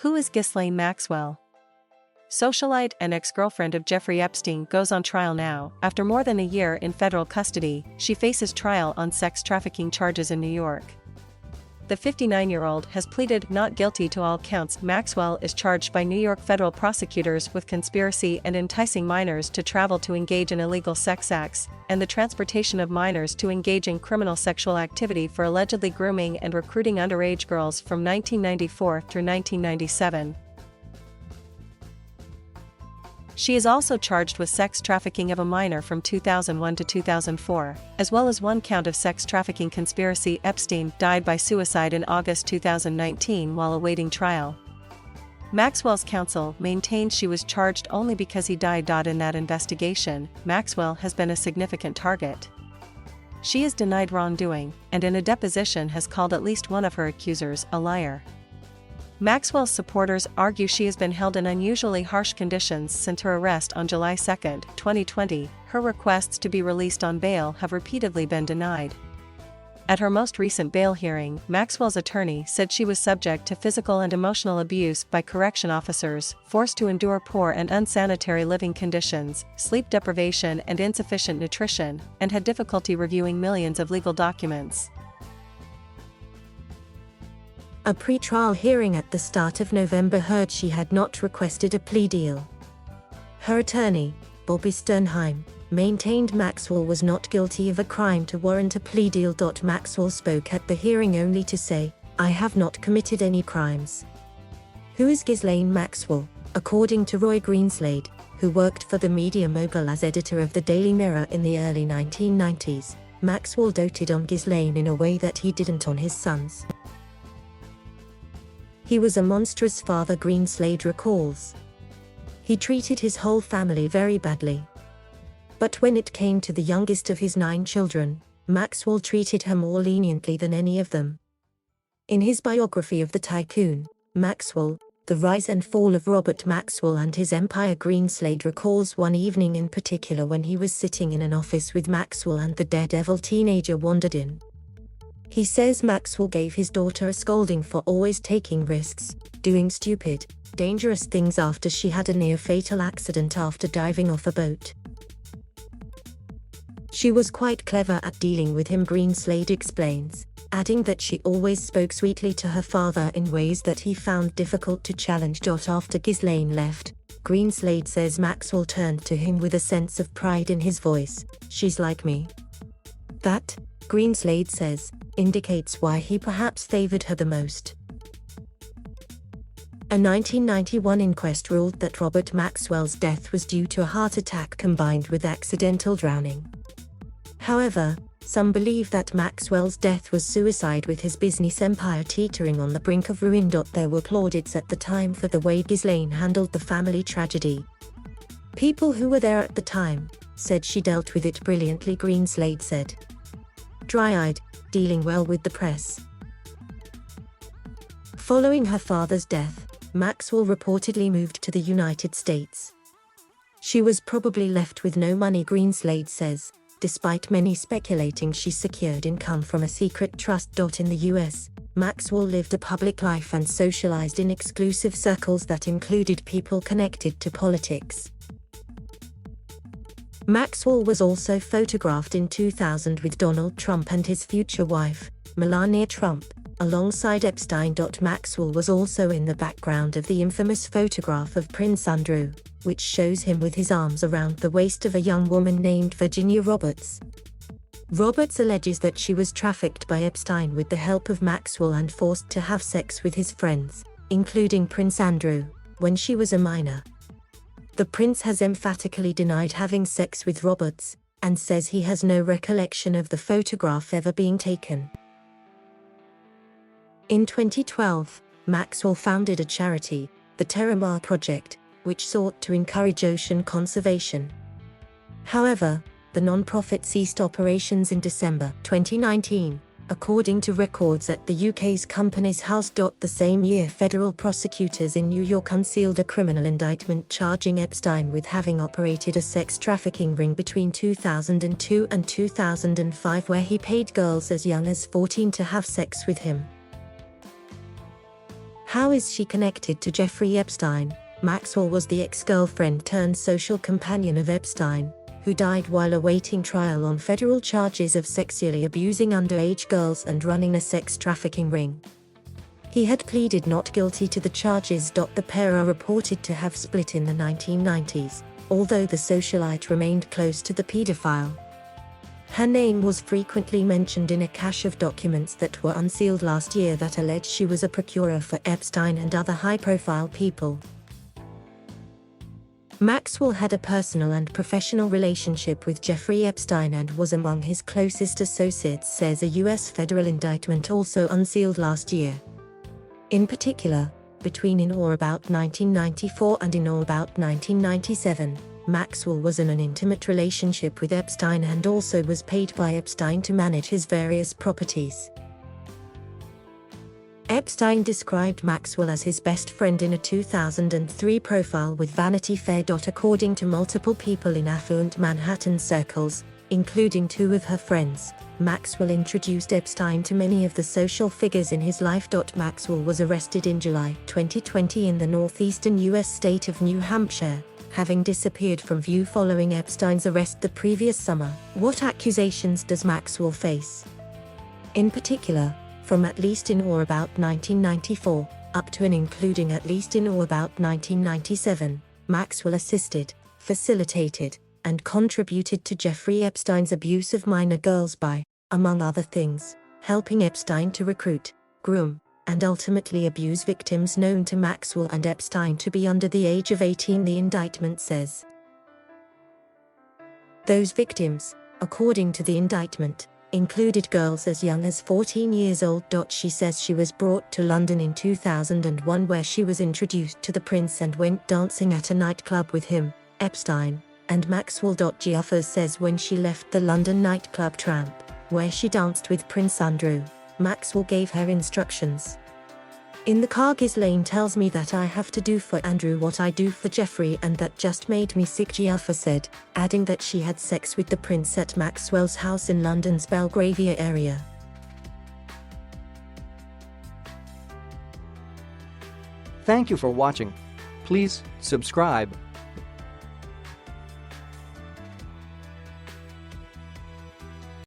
Who is Ghislaine Maxwell? Socialite and ex-girlfriend of Jeffrey Epstein goes on trial now. After more than a year in federal custody, she faces trial on sex trafficking charges in New York. The 59-year-old has pleaded not guilty to all counts. Maxwell is charged by New York federal prosecutors with conspiracy and enticing minors to travel to engage in illegal sex acts, and the transportation of minors to engage in criminal sexual activity for allegedly grooming and recruiting underage girls from 1994 through 1997. She is also charged with sex trafficking of a minor from 2001 to 2004, as well as one count of sex trafficking conspiracy. Epstein died by suicide in August 2019 while awaiting trial. Maxwell's counsel maintained she was charged only because he died. In that investigation, Maxwell has been a significant target. She has denied wrongdoing, and in a deposition has called at least one of her accusers a liar. Maxwell's supporters argue she has been held in unusually harsh conditions since her arrest on July 2, 2020. Her requests to be released on bail have repeatedly been denied. At her most recent bail hearing, Maxwell's attorney said she was subject to physical and emotional abuse by correction officers, forced to endure poor and unsanitary living conditions, sleep deprivation and insufficient nutrition, and had difficulty reviewing millions of legal documents. A pre-trial hearing at the start of November heard she had not requested a plea deal. Her attorney, Bobby Sternheim, maintained Maxwell was not guilty of a crime to warrant a plea deal. Maxwell spoke at the hearing only to say, "I have not committed any crimes." Who is Ghislaine Maxwell? According to Roy Greenslade, who worked for the media mogul as editor of the Daily Mirror in the early 1990s, Maxwell doted on Ghislaine in a way that he didn't on his sons. He was a monstrous father, Greenslade recalls. He treated his whole family very badly. But when it came to the youngest of his 9 children, Maxwell treated her more leniently than any of them. In his biography of the tycoon, Maxwell, The Rise and Fall of Robert Maxwell and His Empire, Greenslade recalls one evening in particular when he was sitting in an office with Maxwell and the daredevil teenager wandered in. He says Maxwell gave his daughter a scolding for always taking risks, doing stupid, dangerous things after she had a near-fatal accident after diving off a boat. She was quite clever at dealing with him, Greenslade explains, adding that she always spoke sweetly to her father in ways that he found difficult to challenge. After Ghislaine left, Greenslade says Maxwell turned to him with a sense of pride in his voice. "She's like me." That, Greenslade says, indicates why he perhaps favored her the most. A 1991 inquest ruled that Robert Maxwell's death was due to a heart attack combined with accidental drowning. However, some believe that Maxwell's death was suicide, with his business empire teetering on the brink of ruin. There were plaudits at the time for the way Ghislaine handled the family tragedy. People who were there at the time said she dealt with it brilliantly, Greenslade said. Dry-eyed, dealing well with the press. Following her father's death, Maxwell reportedly moved to the United States. She was probably left with no money, Greenslade says, despite many speculating she secured income from a secret trust. In the US, Maxwell lived a public life and socialized in exclusive circles that included people connected to politics. Maxwell was also photographed in 2000 with Donald Trump and his future wife, Melania Trump, alongside Epstein. Maxwell was also in the background of the infamous photograph of Prince Andrew, which shows him with his arms around the waist of a young woman named Virginia Roberts. Roberts alleges that she was trafficked by Epstein with the help of Maxwell and forced to have sex with his friends, including Prince Andrew, when she was a minor. The prince has emphatically denied having sex with Roberts, and says he has no recollection of the photograph ever being taken. In 2012, Maxwell founded a charity, the Terramar Project, which sought to encourage ocean conservation. However, the non-profit ceased operations in December 2019, according to records at the UK's Companies House. The same year, federal prosecutors in New York unsealed a criminal indictment charging Epstein with having operated a sex trafficking ring between 2002 and 2005, where he paid girls as young as 14 to have sex with him. How is she connected to Jeffrey Epstein? Maxwell was the ex-girlfriend turned social companion of Epstein, who died while awaiting trial on federal charges of sexually abusing underage girls and running a sex trafficking ring. He had pleaded not guilty to the charges. The pair are reported to have split in the 1990s, although the socialite remained close to the pedophile. Her name was frequently mentioned in a cache of documents that were unsealed last year that alleged she was a procurer for Epstein and other high-profile people. Maxwell had a personal and professional relationship with Jeffrey Epstein and was among his closest associates, says a U.S. federal indictment also unsealed last year. In particular, between in or about 1994 and in or about 1997, Maxwell was in an intimate relationship with Epstein and also was paid by Epstein to manage his various properties. Epstein described Maxwell as his best friend in a 2003 profile with Vanity Fair. According to multiple people in affluent Manhattan circles, including two of her friends, Maxwell introduced Epstein to many of the social figures in his life. Maxwell was arrested in July 2020 in the northeastern U.S. state of New Hampshire, having disappeared from view following Epstein's arrest the previous summer. What accusations does Maxwell face? In particular, from at least in or about 1994, up to and including at least in or about 1997, Maxwell assisted, facilitated, and contributed to Jeffrey Epstein's abuse of minor girls by, among other things, helping Epstein to recruit, groom, and ultimately abuse victims known to Maxwell and Epstein to be under the age of 18, the indictment says. Those victims, according to the indictment, included girls as young as 14 years old. She says she was brought to London in 2001 where she was introduced to the prince and went dancing at a nightclub with him, Epstein, and Maxwell. Giaffa says when she left the London nightclub Tramp, where she danced with Prince Andrew, Maxwell gave her instructions. In the car, Ghislaine tells me that I have to do for Andrew what I do for Jeffrey, and that just made me sick, Giaffa said, adding that she had sex with the prince at Maxwell's house in London's Belgravia area. Thank you for watching. Please subscribe